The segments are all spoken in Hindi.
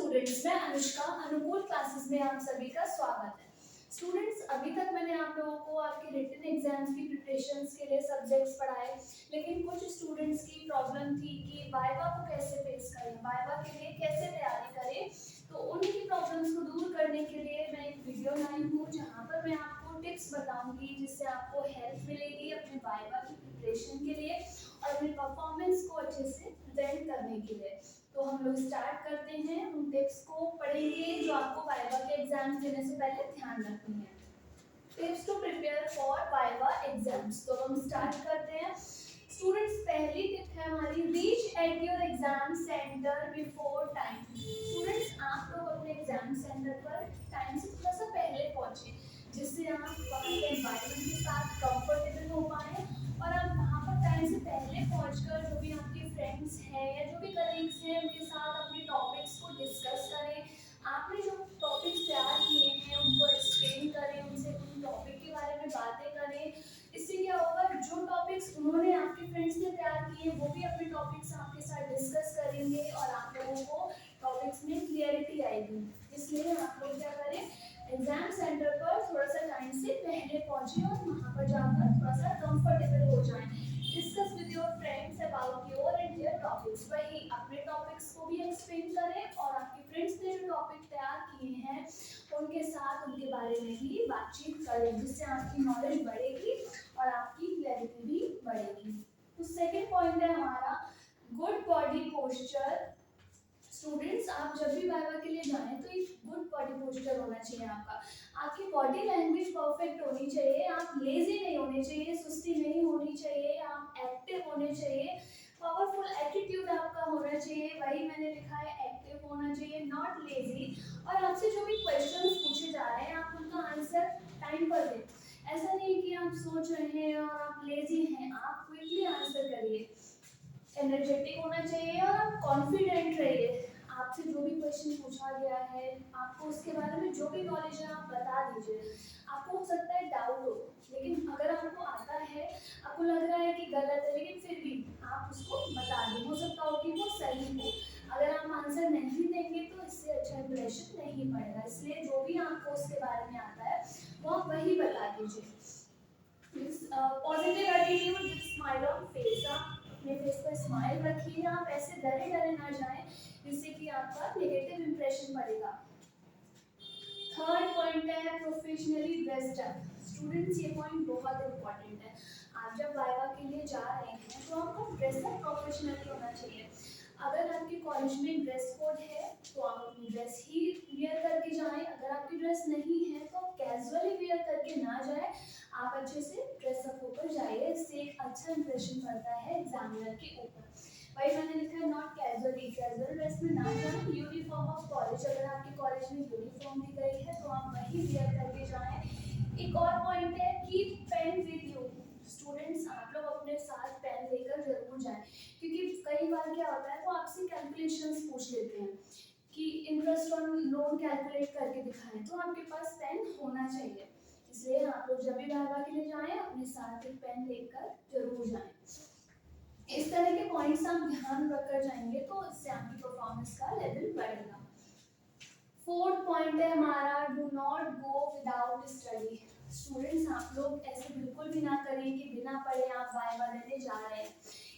स्टूडेंट्स, मैं अनुष्का अनुकूल क्लासेस में आप सभी का स्वागत है। स्टूडेंट्स, अभी तक मैंने आप लोगों को आपके रिटन एग्जाम्स की प्रिपरेशंस के लिए सब्जेक्ट्स पढ़ाए, लेकिन कुछ स्टूडेंट्स की प्रॉब्लम थी कि वाइवा को कैसे फेस करें, वाइवा के लिए कैसे तैयारी करें। तो उनकी प्रॉब्लम्स को दूर करने के लिए मैं एक वीडियो लाई हूँ जहाँ पर मैं आपको टिप्स बताऊंगी जिससे आपको हेल्प मिलेगी अपने वाइवा की प्रिपरेशन के लिए और अपने परफॉर्मेंस को अच्छे से प्रेजेंट करने के लिए। तो हम लोग स्टार्ट करते हैं, उन टिप्स को पढ़ेंगे जो आपको वाइवा के एग्जाम देने से पहले ध्यान रखनी है। Tips to prepare for viva exams. तो हम स्टार्ट करते हैं। स्टूडेंट्स, पहली टिप है हमारी, reach at your exam centre before time. Students, आप लोग अपने एग्जाम सेंटर पर टाइम से थोड़ा सा पहले पहुंचे जिससे आप वहाँ के एनवायरनमेंट के साथ कंफर्टेबल हो पाए और आप वहाँ पर टाइम से पहले पहुंचकर जो भी आपके फ्रेंड्स हैं या जो भी कलीग्स हैं उनके साथ अपने टॉपिक्स को डिस्कस करें। आपने जो टॉपिक्स तैयार किए हैं उनको एक्सप्लेन करें, उनसे उन टॉपिक के बारे में बातें करें। इससे क्या होगा, जो टॉपिक्स उन्होंने आपके फ्रेंड्स ने तैयार किए वो भी अपने टॉपिक्स आपके साथ डिस्कस करेंगे और आप लोगों को टॉपिक्स में क्लियरिटी आएगी। इसलिए आप लोग क्या करें, एग्जाम सेंटर पर थोड़ा सा टाइम से पहले पहुंचे और वहां पर जाकर थोड़ा सा कंफर्टेबल हो जाएं। Discuss with your friends about your and their topics. वही अपने टॉपिक्स को भी एक्सप्लेन करें और आपके फ्रेंड्स ने जो टॉपिक तैयार किए हैं उनके साथ उनके बारे में भी बातचीत करें जिससे आपकी नॉलेज बढ़ेगी और आपकी क्लैरिटी भी बढ़ेगी। तो सेकंड पॉइंट है हमारा, गुड बॉडी पोस्चर। स्टूडेंट्स, आप जब भी वाइवा के लिए जाएं तो एक गुड बॉडी पोस्चर होना चाहिए आपका। आपकी बॉडी लैंग्वेज परफेक्ट होनी चाहिए, आप लेजी नहीं होने चाहिए, सुस्ती नहीं होनी चाहिए, आप एक्टिव होने चाहिए, पावरफुल एटीट्यूड आपका होना चाहिए। वही मैंने लिखा है, एक्टिव होना चाहिए, नॉट लेजी। और आपसे जो भी क्वेश्चंस पूछे जा रहे हैं आप उनका आंसर टाइम पर दें। ऐसा नहीं कि आप सोच रहे हैं और आप लेजी हैं, आप क्विकली आंसर करिए। एनर्जेटिक होना चाहिए और आप कॉन्फिडेंट रहिए। आपसे जो भी क्वेश्चन पूछा गया है आपको उसके बारे में जो भी नॉलेज है आप बता दीजिए। आपको हो सकता है डाउट हो, लेकिन अगर आपको आता है, आपको लग रहा है कि गलत है लेकिन फिर भी आप उसको बता दें, हो सकता हो कि वो सही हो। अगर आप आंसर नहीं देंगे तो इससे अच्छा इंप्रेशन नहीं पड़ेगा। इसलिए जो भी आपको उसके बारे में आता है वो आप वही बता दीजिए। Positive attitude with smile on face. आप अपने फेस पर स्माइल रखिए, आप ऐसे डरे डरे ना जाएं जिससे कि आपका नेगेटिव इंप्रेशन पड़ेगा। थर्ड पॉइंट है, प्रोफेशनली ड्रेस्ड अप। स्टूडेंट्स, ये पॉइंट बहुत इंपॉर्टेंट है। आप जब वाइवा के लिए जा रहे हैं तो आपको ड्रेसअप प्रोफेशनली होना चाहिए। अगर आपके कॉलेज में ड्रेस कोड है तो आप अपनी ड्रेस ही वियर करके जाएं। अगर आपकी ड्रेस नहीं है तो कैजुअली वियर करके ना जाएं, आप अच्छे से ड्रेसअप होकर जाइए। इससे एक अच्छा इंप्रेशन पड़ता है एग्जामिनर के ऊपर। वही मैंने लिखा है, नॉट कैजुअली, कैजुअल ड्रेस में ना जाएं। यूनिफॉर्म ऑफ कॉलेज, अगर आपके कॉलेज में यूनिफॉर्म दी गई है तो आप वही वियर करके जाएं। एक और पॉइंट है, keep pen with you. Students, आप लोग अपने साथ पेन लेकर जरूर जाएं, क्योंकि कई बार क्या होता है वो आपसे कैलकुलेशंस पूछ लेते हैं कि इंटरेस्ट ऑन लोन कैलकुलेट करके दिखाएं, तो आपके पास पेन होना चाहिए। इसलिए आप लोग जब भी वाइवा के लिए जाएं अपने साथ एक पेन लेकर जरूर जाएं। इस तरह के पॉइंट्स आप ध्यान रखकर जाएंगे तो इससे आपकी परफॉर्मेंस का लेवल बढ़ेगा। फोर्थ पॉइंट है हमारा, do not go without study. Students, आप लोग ऐसे बिल्कुल भी ना करें कि बिना पढ़े आप वाइवा देने जा रहे हैं।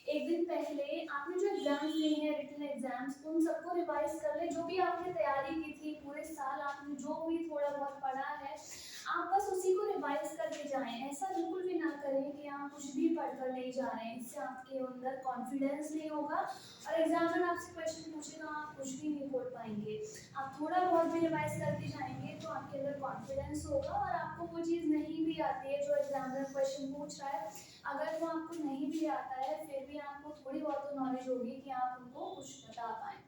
एक दिन पहले आपने जो एग्जाम्स दिए हैं, रिटन एग्जाम्स, उन सबको रिवाइज कर ले। जो भी आपने तैयारी की थी पूरे साल, आपने जो भी थोड़ा बहुत पढ़ा है आप बस उसी को रिवाइज करके जाएं। ऐसा बिल्कुल भी ना करें कि आप कुछ भी पढ़कर नहीं जा रहे हैं। इससे आपके अंदर कॉन्फिडेंस नहीं होगा और एग्जामिनर आपसे क्वेश्चन पूछेगा आप कुछ भी नहीं बोल पाएंगे। आप थोड़ा बहुत भी रिवाइज करके जाएंगे तो आपके अंदर कॉन्फिडेंस होगा और आपको वो चीज़ नहीं भी आती है जो एग्जामिनर क्वेश्चन पूछ रहा है, अगर वो आपको नहीं भी आता है फिर भी आपको थोड़ी बहुत तो नॉलेज होगी कि आप उनको कुछ बता पाएँ।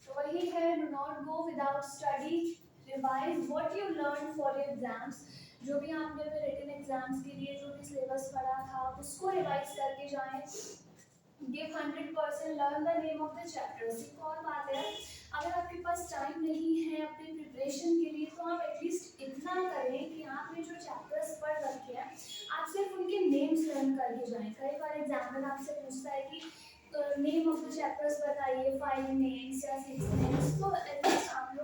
तो वही है, do not go without study, revise what you learn for your exams. जो भी आपने रिटन एग्जाम्स के लिए जो भी सिलेबस पढ़ा था उसको रिवाइज करके जाएं। Give 100%, learn the name of the chapters. एक और बात है, अगर आपके पास टाइम नहीं है अपनी प्रिपरेशन के लिए तो आप एटलीस्ट इतना करें कि आपने जो चैप्टर्स पढ़ रखे हैं आप सिर्फ उनके नेम्स लर्न करके जाएं। कई बार एग्जामिनर आपसे पूछता है कि नेम ऑफ द चैप्टर्स बताइए, 5 नेम्स या 6 नेम्स, तो एटलीस्ट आप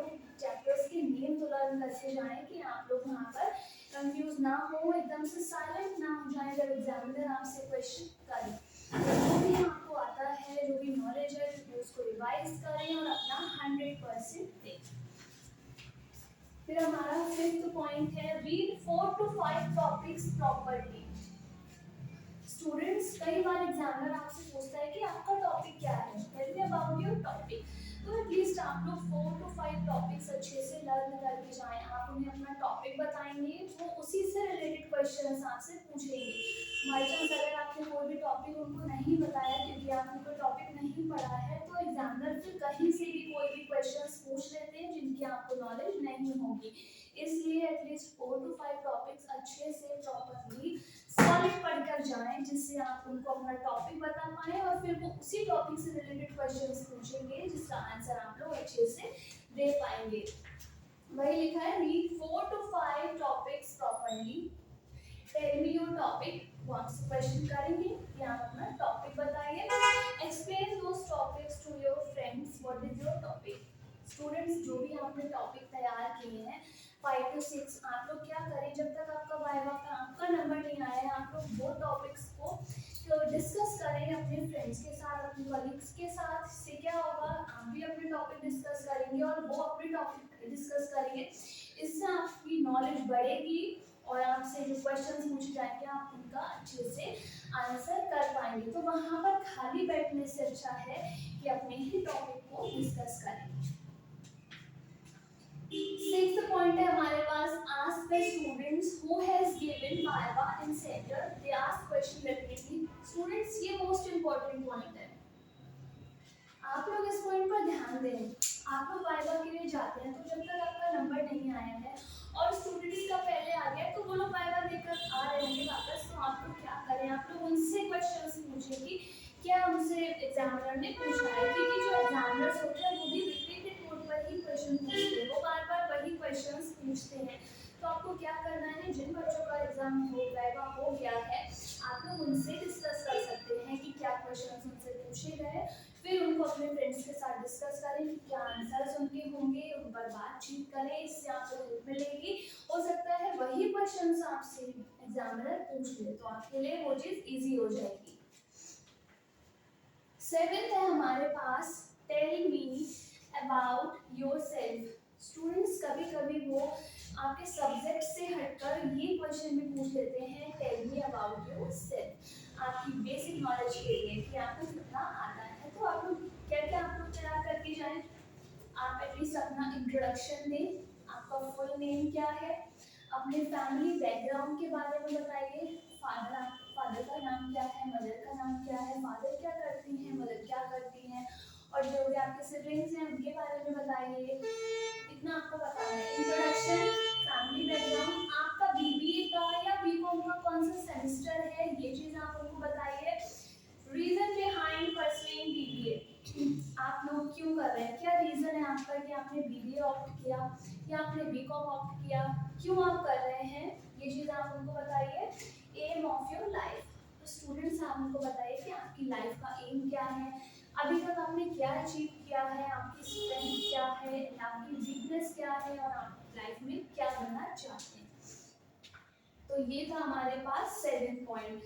है कि आप लोग वहाँ पर कंफ्यूज ना हो, एकदम से साइलेंट ना हो जाए जब एग्जामिनर आपसे क्वेश्चन करे। जो भी आपको आता है, जो भी नॉलेज है, उसको रिवाइज करें और अपना 100% दें। फिर हमारा 5th पॉइंट है read 4 to 5 topics properly. Students, कई बार एग्जामिनर आपसे पूछता है कि आपका टॉपिक क्या है, tell me about your topic. तो एटलीस्ट आप लोग 4 to 5 टॉपिक्स अच्छे से लर्न करके जाएं। आप उन्हें अपना टॉपिक बताएंगे, वो उसी से रिलेटेड क्वेश्चंस आपसे पूछेंगे। बाई चांस अगर आपने कोई भी टॉपिक उनको नहीं बताया क्योंकि आपने कोई टॉपिक नहीं पढ़ा है, तो एग्जामिनर फिर कहीं से भी कोई भी क्वेश्चंस पूछ लेते हैं जिनकी आपको नॉलेज नहीं होगी। इसलिए एटलीस्ट 4 to 5 टॉपिक्स अच्छे से प्रॉपर्ली सॉलिड पढ़कर जाएं, जिससे आप उनको अपना टॉपिक बता पाएं और फिर वो उसी टॉपिक से रिलेटेड क्वेश्चंस पूछेंगे जिसका आंसर आप लोग अच्छे से दे पाएंगे। वही लिखा है read 4 to 5 topics properly, tell me your topic. वो आपसे क्वेश्चन करेंगे कि आप अपना टॉपिक बताइए। Explain those topics to your friends, what is your topic. Students, जो भी आपने टॉपिक तैयार किए हैं 5 to 6, आप लोग क्या करें, जब तक आपका वाइवा का आपका नंबर नहीं आया है, आप लोग वो टॉपिक्स को डिस्कस करें अपने फ्रेंड्स के साथ, अपने कलीग्स के साथ। इससे क्या होगा, आप भी अपने टॉपिक डिस्कस करेंगे और वो अपने टॉपिक डिस्कस करेंगे। इससे आपकी नॉलेज बढ़ेगी और आपसे जो क्वेश्चंस पूछे जाएंगे आप उनका अच्छे से आंसर कर पाएंगे। तो वहाँ पर खाली बैठने से अच्छा है कि अपने ही टॉपिक को डिस्कस करें। 6th पॉइंट है हमारे पास ask the students who has given viva in center, they ask question repeatedly। Students, ये मोस्ट इम्पोर्टेंट पॉइंट है, आप लोग इस पॉइंट पर ध्यान दें। आप लोग वाइवा के लिए जाते हैं, तो जब तक आपका नंबर नहीं आया है और स्टूडेंट्स का पहले आ गया, तो वो लोग वाइवा देकर आ रहे होंगे वापस, तो आप लोग क्या करें, आप लोग उनसे क्वेश्चंस पूछें कि क्या उनसे एग्जामिनर ने पूछा है, क्योंकि जो एग्जामिनर्स होते हैं वो भी रिपीटेड मोड पर ही क्वेश्चन पूछते हैं, वो बार बार वही क्वेश्चंस पूछते हैं। तो आपको क्या करना है, जिन बच्चों का एग्जाम वाइवा हो गया है, आप लोग उनसे डिस्कस कर सकते हैं कि क्या क्वेश्चंस उनसे पूछे गए, फिर उनको अपने फ्रेंड्स के साथ डिस्कस करें कि क्या आंसर्स उनके होंगे, उन पर बातचीत करें, इससे आपको हेल्प मिलेगी। हो सकता है वही क्वेश्चंस आपसे एग्जामिनर पूछ ले, तो आपके लिए वो चीज़ इजी हो जाएगी। 7th है हमारे पास tell me about yourself. Students, कभी कभी वो आपके सब्जेक्ट से हटकर ये क्वेश्चन भी पूछ लेते हैं, टेल मी अबाउट योरसेल्फ, आपकी बेसिक नॉलेज के लिए कि आपको कितना आता है। तो आप लोग क्या क्या आप लोग तैयार करके जाएं, आप एटलीस्ट अपना इंट्रोडक्शन दें, आपका फुल नेम क्या है, अपने फैमिली बैकग्राउंड के बारे में बताइए, फादर का नाम क्या है, मदर का नाम क्या है, फादर क्या करती हैं, मदर क्या करती हैं, और जो भी आपके सिबलिंग्स हैं उनके बारे में बताइए। इतना आपको बताना है, इंट्रोडक्शन, फैमिली बैकग्राउंड, आपका बीबीए का या बीकॉम का कौन सा सेमेस्टर है, ये चीज़ आप उनको बताइए। रीजन बिहाइंड परस्यूइंग बीबीए, आप लोग क्यों कर रहे हैं, क्या रीजन है आपका कि आपने बीबीए ऑप्ट किया या आपने बीकॉम ऑप्ट किया, क्यों आप कर रहे हैं, ये चीज़ आप उनको बताइए। एम ऑफ योर लाइफ, तो स्टूडेंट्स आप उनको बताइए कि आपकी लाइफ का एम क्या है, अभी तक आपने क्या अचीव किया है, आपकी स्ट्रेंथ क्या है, आपकी वीकनेस क्या है, और आप लाइफ में क्या बनना चाहते हैं। तो ये था हमारे पास 7th पॉइंट।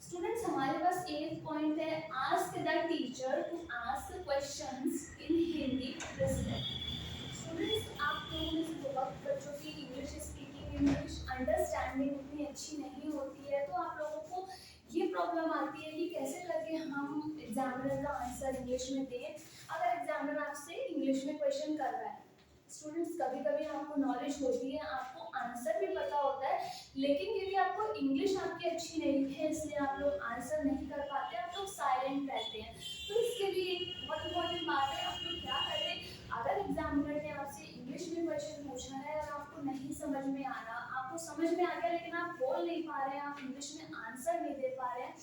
स्टूडेंट्स, हमारे पास 8th पॉइंट है ask the teacher to ask questions in Hindi respect. Students, आप लोगों में से बहुत बच्चों की इंग्लिश स्पीकिंग, इंग्लिश अंडरस्टैंडिंग उतनी अच्छी नहीं होती है, तो आप लोगों को ये प्रॉब्लम आती है कि कैसे करके हम एग्जामिनर का आंसर इंग्लिश में दें अगर एग्जामिनर आपसे इंग्लिश में क्वेश्चन कर रहा है। स्टूडेंट्स, कभी कभी आपको नॉलेज होती है, आपको आंसर भी पता होता है, लेकिन क्योंकि आपको इंग्लिश आपकी अच्छी नहीं है इसलिए आप लोग आंसर नहीं कर पाते, आप लोग साइलेंट रहते हैं। तो इसके लिए एक बहुत इंपॉर्टेंट बात है, आप लोग क्या करें, अगर एग्जामिनर ने आपसे इंग्लिश में क्वेश्चन पूछा है और आपको नहीं समझ में आ रहा, आपको समझ में आ गया लेकिन आप बोल नहीं पा रहे हैं, आप इंग्लिश में आंसर नहीं दे पा रहे हैं,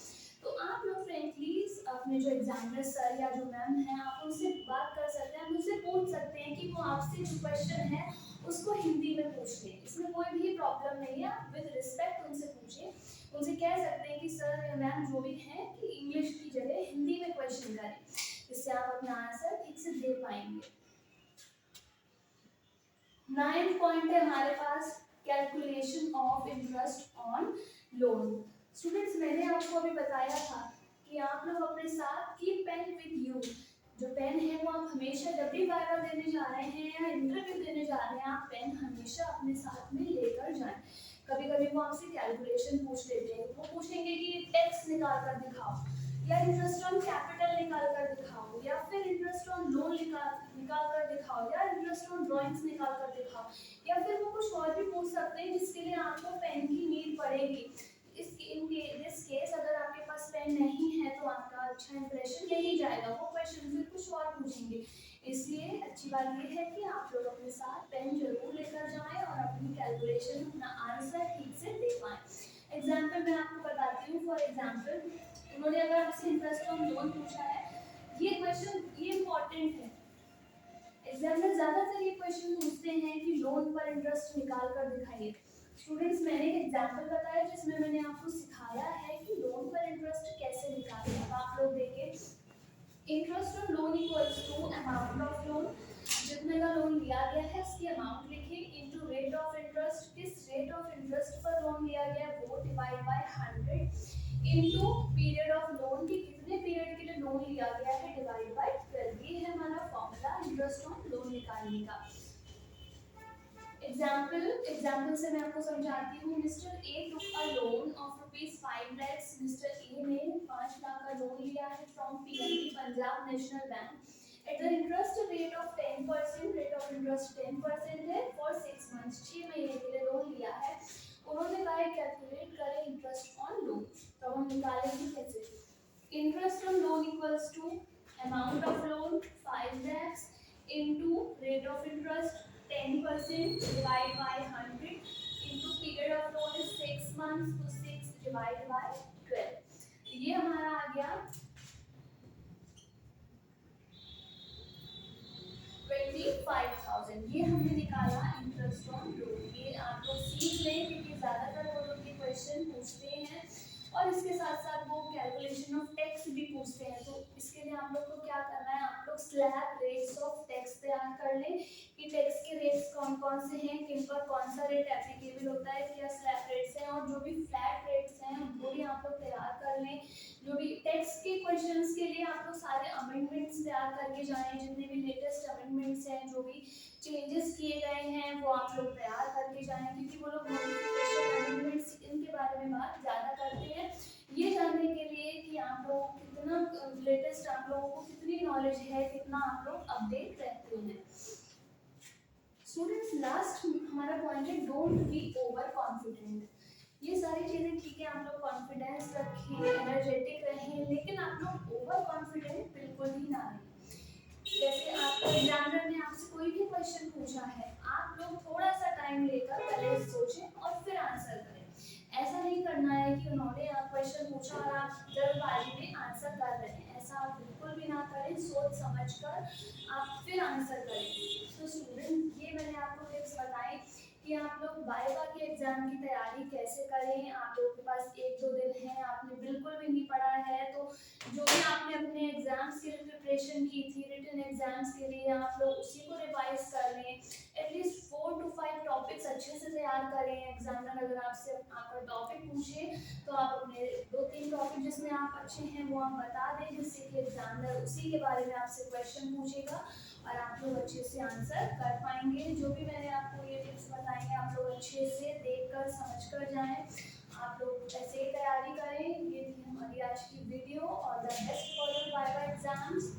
तो आप लोग फ्रेंकली अपने जो एग्जामिनर सर या जो मैम हैं आप उनसे बात कर सकते हैं, उनसे पूछ सकते हैं कि वो आपसे जो क्वेश्चन है उसको हिंदी में पूछ लें, इसमें कोई भी प्रॉब्लम नहीं है, आप विद रिस्पेक्ट उनसे पूछें, उनसे कह सकते हैं कि सर या मैम जो भी हैं कि इंग्लिश की जगह हिंदी में क्वेश्चन करें, इससे आप अपना आंसर ठीक से दे पाएंगे। 9 पॉइंट है हमारे पास calculation of interest on loan. Students मैंने आपको अभी बताया था कि आप लोग अपने साथ कीप पेन विद यू। जो पेन है वो आप हमेशा जब भी वाइवा देने जा रहे हैं या इंटरव्यू देने जा रहे हैं, आप पेन हमेशा अपने साथ में लेकर जाएं। कभी कभी वो आपसे कैलकुलेशन पूछ लेते हैं, वो पूछेंगे कि टैक्स निकाल कर दिखाओ, या इंटरेस्ट ऑन कैपिटल निकाल कर दिखाओ, या फिर इंटरेस्ट ऑन लोन निकाल कर दिखाओ, या इंटरेस्ट ऑन ड्राइंग्स निकाल कर दिखाओ, या फिर वो कुछ और भी पूछ सकते हैं जिसके लिए आपको पेन की नीड पड़ेगी। दिस केस अगर आपके पास पेन नहीं है तो आपका अच्छा इंप्रेशन नहीं जाएगा, वो क्वेश्चन फिर कुछ और पूछेंगे। इसलिए अच्छी बात यह है कि आप लोग अपने साथ पेन जरूर लेकर जाएं और अपनी कैलकुलेशन, अपना आंसर ठीक से दे पाएं। एग्जाम्पल मैं आपको बताती हूँ। फॉर एग्जाम्पल उन्होंने अगर आपसे इंटरेस्ट ऑन लोन पूछा है, ये क्वेश्चन ये इम्पोर्टेंट है। एग्जाम में ज्यादातर ये क्वेश्चन पूछते हैं कि लोन पर इंटरेस्ट निकाल कर दिखाइए। स्टूडेंट्स मैंने एक एग्जाम्पल बताया जिसमें मैंने आपको सिखाया है कि लोन पर इंटरेस्ट कैसे निकालें। अब आप लोग देखिए, interest on loan equals to amount of loan, जितने का लोन लिया गया है उसकी अमाउंट लिखिए, इनटू रेट ऑफ इंटरेस्ट, किस रेट ऑफ इंटरेस्ट पर लोन लिया गया है वो divide by 100, into period of loan की कितने पीरियड के लिए लोन लिया गया है डिवाइड बाय 12। ये है हमारा फॉर्मूला इंटरेस्ट ऑन लोन निकालने का। एग्जाम्पल से मैं आपको समझाती हूँ। Mister A took a loan of ₹5 lakhs। Mister A ने 5 लाख का लोन लिया है from PNB Punjab national bank at the interest rate of 10%। Rate of interest 10% है फॉर 6 months, 6 महीने के लिए लोन लिया है। उन्होंने कहा कैलकुलेट करें इंटरेस्ट ऑन लोन। तो हम निकालेंगे कैसे? Interest on loan equals to amount of loan 5 lakhs into rate of interest 10% divide by 100 into period of loan is 6 months, तो 6 divide by 12। ये हमारा आ गया 25,000। ये हमने निकाला इंटरेस्ट ऑन लोन। ये आप लोग सीख लें क्योंकि ज़्यादातर वो लोग ये क्वेश्चन पूछते हैं और इसके साथ साथ वो कैलकुलेशन ऑफ टैक्स भी पूछते हैं। तो इसके लिए आप लोग को क्या करना है, आप लोग स्लैब रेट्स ऑफ टैक्स तैयार कर लें कि टैक्स के रेट्स कौन कौन से हैं, किन पर कौन सा रेट एप्लीकेबल होता है, क्या स्लैब रेट्स हैं, और जो भी फ्लैट रेट्स हैं वो भी आप लोग तैयार कर लें। जो भी टैक्स के क्वेश्चंस के लिए आप लोग सारे अमेंडमेंट्स तैयार करके जाएं, जितने भी लेटेस्ट अमेंडमेंट्स हैं, जो भी चेंजेस किए गए हैं वो आप लोग तैयार करके जाएं, क्योंकि वो लोग नोटिफिकेशन अमेंडमेंट्स इनके बारे में बात ज़्यादा करते हैं। ये जानने के लिए कि आप लोगों को कितना लेटेस्ट, आप लोगों को कितनी नॉलेज है, कितना आप लोग अपडेट रहते हैं। स्टूडेंट्स लास्ट हमारा पॉइंट है डोंट बी ओवर कॉन्फिडेंट। ये सारी चीज़ें ठीक है, आप लोग कॉन्फिडेंस रखें, एनर्जेटिक रहें, लेकिन आप लोग ओवर कॉन्फिडेंट बिल्कुल भी ना रहें। जैसे आपको एग्जामिनर ने आपसे कोई भी क्वेश्चन पूछा है, आप लोग थोड़ा सा टाइम लेकर पहले सोचें और फिर आंसर करें। ऐसा नहीं करना है कि उन्होंने क्वेश्चन पूछा और आप जल्दबाजी में आंसर कर रहे हैं, ऐसा आप बिल्कुल भी ना करें। सोच समझकर आप फिर आंसर करें। तो स्टूडेंट ये मैंने आपको टिप्स बताए कि आप लोग वाइवा के एग्जाम की तैयारी कैसे करें। आप लोगों के पास 1-2 दिन है, आपने बिल्कुल भी नहीं पढ़ा है तो जो भी आपने अपने एग्जाम्स के लिए प्रिपरेशन की थी, रिटन एग्जाम्स के लिए, आप लोग उसी को रिवाइज कर लें। एटलीस्ट 4 to 5 टॉपिक्स अच्छे से तैयार करें। एग्जामिनर अगर आपसे आपका टॉपिक पूछे तो आप अपने 2-3 टॉपिक जिसमें आप अच्छे हैं वो आप बता दें, जिससे कि एग्जामिनर उसी के बारे में आपसे क्वेश्चन पूछेगा और आप लोग अच्छे से आंसर कर पाएंगे। जो भी मैंने आपको ये टिप्स बताई हैं आप लोग अच्छे से देखकर समझकर जाएं। आप लोग ऐसे ही तैयारी करें। ये थी हमारी आज की वीडियो। और the best for your viva exams.